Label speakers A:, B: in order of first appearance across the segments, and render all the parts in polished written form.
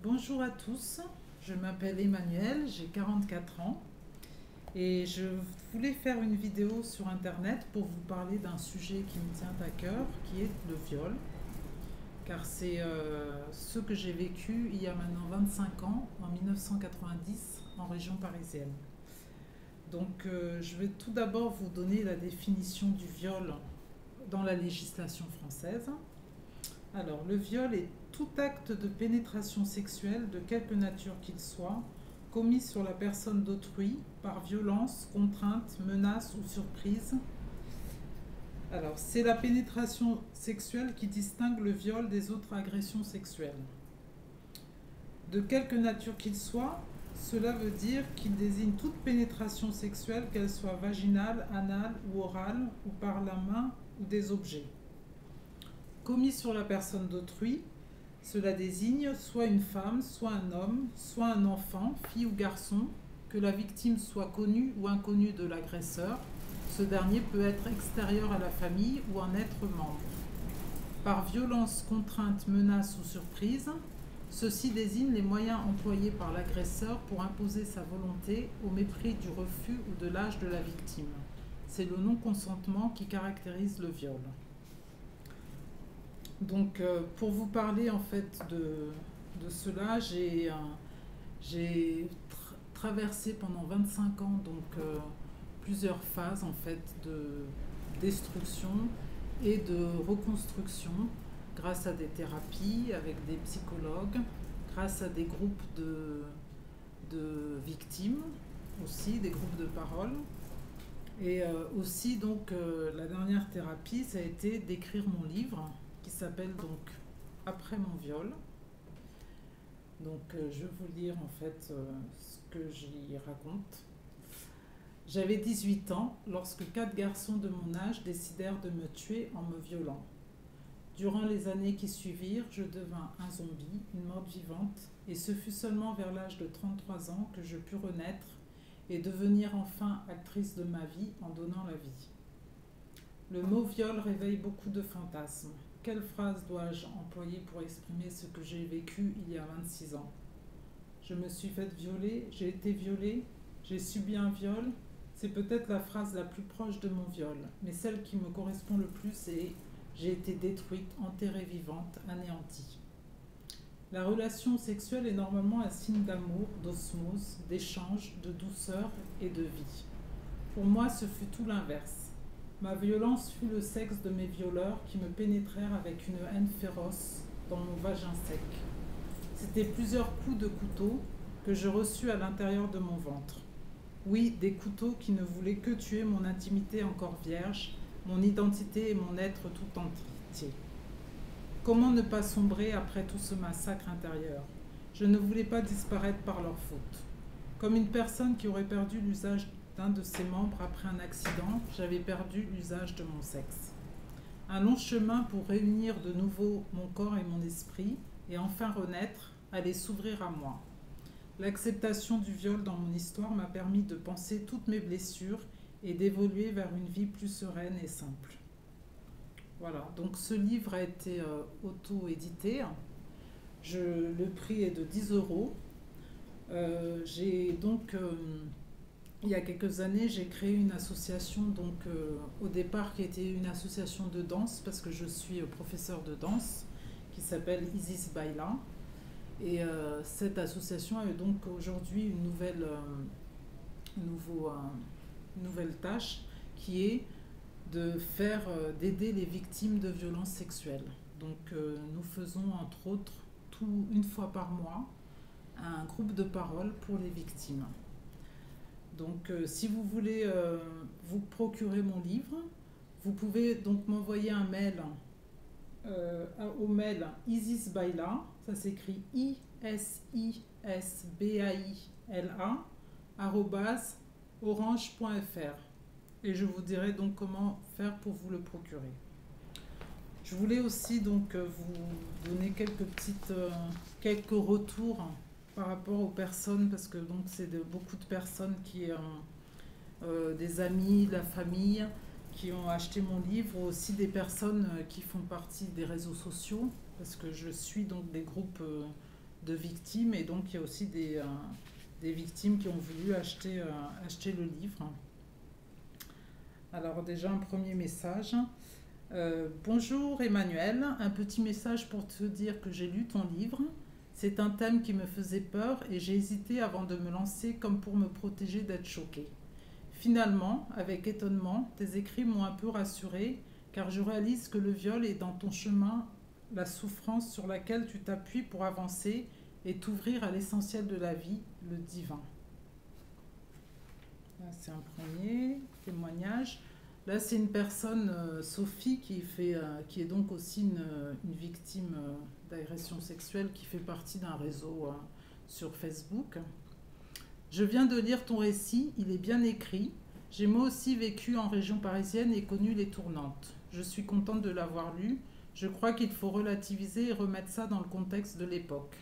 A: Bonjour à tous, je m'appelle Emmanuelle, j'ai 44 ans et je voulais faire une vidéo sur internet pour vous parler d'un sujet qui me tient à cœur, qui est le viol, car c'est ce que j'ai vécu il y a maintenant 25 ans, en 1990, en région parisienne. Donc je vais tout d'abord vous donner la définition du viol dans la législation française. Alors, le viol est tout acte de pénétration sexuelle, de quelque nature qu'il soit, commis sur la personne d'autrui par violence, contrainte, menace ou surprise. Alors, c'est la pénétration sexuelle qui distingue le viol des autres agressions sexuelles. De quelque nature qu'il soit, cela veut dire qu'il désigne toute pénétration sexuelle, qu'elle soit vaginale, anale ou orale, ou par la main ou des objets. Commis sur la personne d'autrui, cela désigne soit une femme, soit un homme, soit un enfant, fille ou garçon, que la victime soit connue ou inconnue de l'agresseur. Ce dernier peut être extérieur à la famille ou en être membre. Par violence, contrainte, menace ou surprise, ceci désigne les moyens employés par l'agresseur pour imposer sa volonté au mépris du refus ou de l'âge de la victime. C'est le non-consentement qui caractérise le viol. Donc, pour vous parler en fait de cela, j'ai traversé pendant 25 ans plusieurs phases en fait de destruction et de reconstruction grâce à des thérapies avec des psychologues, grâce à des groupes de victimes aussi, des groupes de parole. Et aussi la dernière thérapie, ça a été d'écrire mon livre qui s'appelle donc Après mon viol. Donc je vais vous lire en fait ce que j'y raconte. J'avais 18 ans lorsque 4 garçons de mon âge décidèrent de me tuer en me violant. Durant les années qui suivirent, je devins un zombie, une morte vivante, et ce fut seulement vers l'âge de 33 ans que je pus renaître et devenir enfin actrice de ma vie en donnant la vie. Le mot viol réveille beaucoup de fantasmes. Quelle phrase dois-je employer pour exprimer ce que j'ai vécu il y a 26 ans? Je me suis faite violer, j'ai été violée, j'ai subi un viol. C'est peut-être la phrase la plus proche de mon viol, mais celle qui me correspond le plus est « j'ai été détruite, enterrée vivante, anéantie ». La relation sexuelle est normalement un signe d'amour, d'osmose, d'échange, de douceur et de vie. Pour moi, ce fut tout l'inverse. Ma violence fut le sexe de mes violeurs qui me pénétrèrent avec une haine féroce dans mon vagin sec. C'était plusieurs coups de couteau que je reçus à l'intérieur de mon ventre. Oui, des couteaux qui ne voulaient que tuer mon intimité encore vierge, mon identité et mon être tout entier. Comment ne pas sombrer après tout ce massacre intérieur? Je ne voulais pas disparaître par leur faute. Comme une personne qui aurait perdu l'usage d'un de ses membres après un accident, j'avais perdu l'usage de mon sexe. Un long chemin pour réunir de nouveau mon corps et mon esprit, et enfin renaître, allait s'ouvrir à moi. L'acceptation du viol dans mon histoire m'a permis de penser toutes mes blessures et d'évoluer vers une vie plus sereine et simple. Voilà, donc ce livre a été auto-édité. Le prix est de 10 euros. Il y a quelques années, j'ai créé une association, au départ qui était une association de danse, parce que je suis professeur de danse, qui s'appelle Isis Baila. Et cette association a donc aujourd'hui une nouvelle tâche, qui est d'aider les victimes de violences sexuelles. Donc nous faisons entre autres, une fois par mois, un groupe de parole pour les victimes. Donc si vous voulez vous procurer mon livre, vous pouvez donc m'envoyer un mail au mail isisbaila, ça s'écrit ISISBAILA @orange.fr, et je vous dirai donc comment faire pour vous le procurer. Je voulais aussi donc vous donner quelques retours par rapport aux personnes, parce que donc c'est beaucoup de personnes qui ont des amis, de la famille, qui ont acheté mon livre, ou aussi des personnes qui font partie des réseaux sociaux, parce que je suis donc des groupes de victimes, et donc il y a aussi des victimes qui ont voulu acheter le livre. Alors déjà un premier message. Bonjour Emmanuel, un petit message pour te dire que j'ai lu ton livre. C'est un thème qui me faisait peur et j'ai hésité avant de me lancer comme pour me protéger d'être choquée. Finalement, avec étonnement, tes écrits m'ont un peu rassurée car je réalise que le viol est dans ton chemin la souffrance sur laquelle tu t'appuies pour avancer et t'ouvrir à l'essentiel de la vie, le divin. Là, c'est un premier témoignage. Là, c'est une personne, Sophie, qui est donc aussi une victime d'agression sexuelle, qui fait partie d'un réseau sur Facebook. Je viens de lire ton récit, il est bien écrit. J'ai moi aussi vécu en région parisienne et connu les tournantes. Je suis contente de l'avoir lu. Je crois qu'il faut relativiser et remettre ça dans le contexte de l'époque.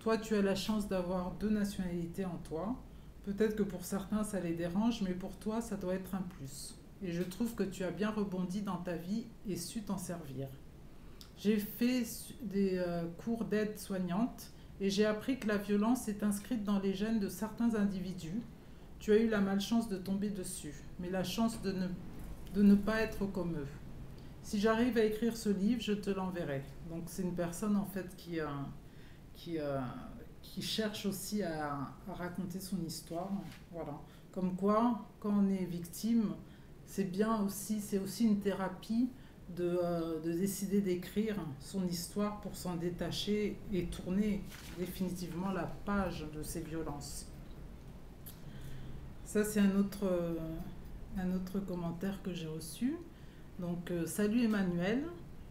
A: Toi, tu as la chance d'avoir 2 nationalités en toi. Peut-être que pour certains, ça les dérange, mais pour toi, ça doit être un plus. Et je trouve que tu as bien rebondi dans ta vie et su t'en servir. J'ai fait des cours d'aide soignante et j'ai appris que la violence est inscrite dans les gènes de certains individus. Tu as eu la malchance de tomber dessus, mais la chance de ne pas être comme eux. Si j'arrive à écrire ce livre, je te l'enverrai. Donc c'est une personne en fait qui cherche aussi à raconter son histoire. Voilà. Comme quoi, quand on est victime, c'est aussi une thérapie de décider d'écrire son histoire pour s'en détacher et tourner définitivement la page de ces violences. Ça, c'est un autre commentaire que j'ai reçu. Donc, salut Emmanuel.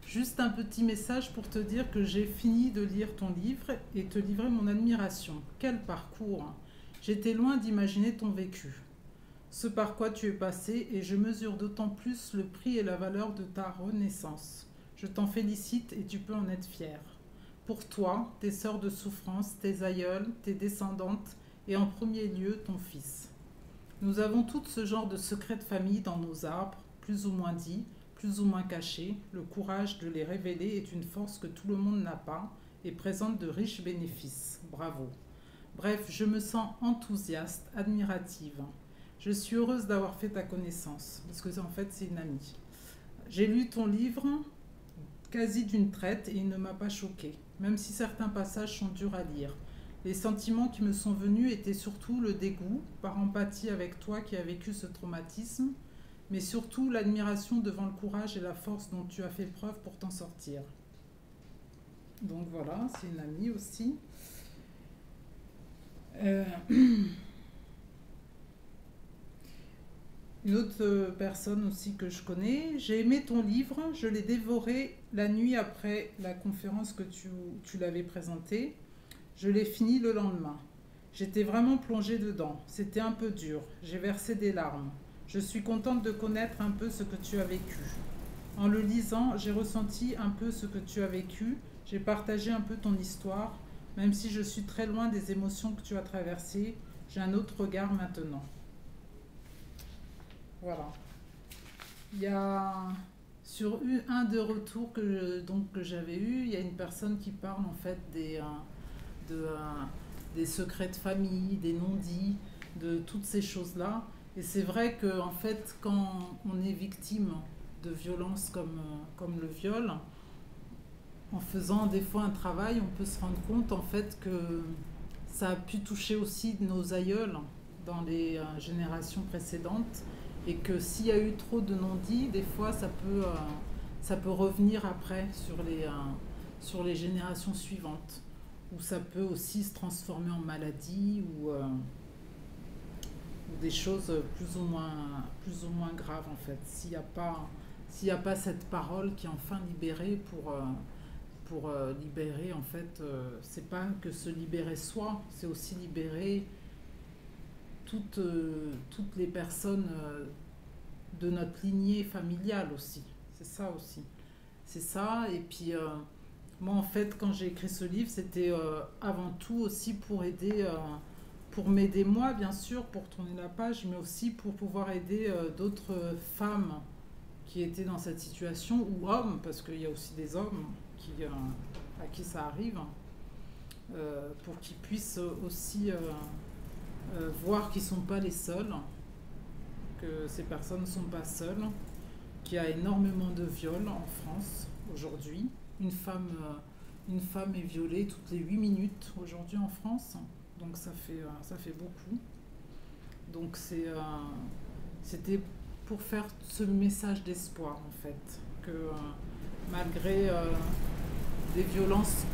A: Juste un petit message pour te dire que j'ai fini de lire ton livre et te livrer mon admiration. Quel parcours! J'étais loin d'imaginer ton vécu. Ce par quoi tu es passé et je mesure d'autant plus le prix et la valeur de ta renaissance. Je t'en félicite et tu peux en être fier. Pour toi, tes sœurs de souffrance, tes aïeules, tes descendantes et en premier lieu ton fils. Nous avons toutes ce genre de secrets de famille dans nos arbres, plus ou moins dits, plus ou moins cachés. Le courage de les révéler est une force que tout le monde n'a pas et présente de riches bénéfices. Bravo. Bref, je me sens enthousiaste, admirative. Je suis heureuse d'avoir fait ta connaissance, parce que en fait c'est une amie. J'ai lu ton livre quasi d'une traite et il ne m'a pas choquée, même si certains passages sont durs à lire. Les sentiments qui me sont venus étaient surtout le dégoût, par empathie avec toi qui as vécu ce traumatisme, mais surtout l'admiration devant le courage et la force dont tu as fait preuve pour t'en sortir. Donc voilà, c'est une amie aussi. Une autre personne aussi que je connais, j'ai aimé ton livre, je l'ai dévoré la nuit après la conférence que tu l'avais présentée. Je l'ai fini le lendemain. J'étais vraiment plongée dedans, c'était un peu dur, j'ai versé des larmes. Je suis contente de connaître un peu ce que tu as vécu. En le lisant, j'ai ressenti un peu ce que tu as vécu, j'ai partagé un peu ton histoire, même si je suis très loin des émotions que tu as traversées, j'ai un autre regard maintenant. Voilà. Il y a sur un des retours que j'avais eu, il y a une personne qui parle en fait des secrets de famille, des non-dits, de toutes ces choses-là. Et c'est vrai que en fait, quand on est victime de violences comme le viol, en faisant des fois un travail, on peut se rendre compte en fait que ça a pu toucher aussi nos aïeuls dans les générations précédentes. Et que s'il y a eu trop de non-dits, des fois ça peut revenir après sur les générations suivantes. Ou ça peut aussi se transformer en maladie ou des choses plus ou moins graves en fait. S'il n'y a pas cette parole qui est enfin libérée pour libérer en fait, c'est pas que se libérer soi, c'est aussi libérer toutes les personnes de notre lignée familiale aussi. C'est ça aussi. C'est ça. Et puis, moi, en fait, quand j'ai écrit ce livre, c'était avant tout aussi pour aider, pour m'aider moi, bien sûr, pour tourner la page, mais aussi pour pouvoir aider d'autres femmes qui étaient dans cette situation, ou hommes, parce qu'il y a aussi des hommes à qui ça arrive. pour qu'ils puissent aussi voir qu'ils ne sont pas les seuls, que ces personnes ne sont pas seules, qu'il y a énormément de viols en France aujourd'hui. Une femme est violée toutes les 8 minutes aujourd'hui en France, donc ça fait beaucoup. Donc c'était pour faire ce message d'espoir en fait, que malgré des violences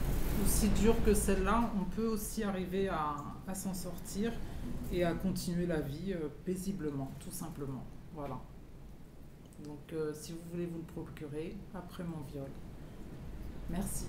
A: aussi dures que celle-là, on peut aussi arriver à s'en sortir et à continuer la vie paisiblement, tout simplement. Voilà. Donc si vous voulez vous le procurer après mon viol. Merci.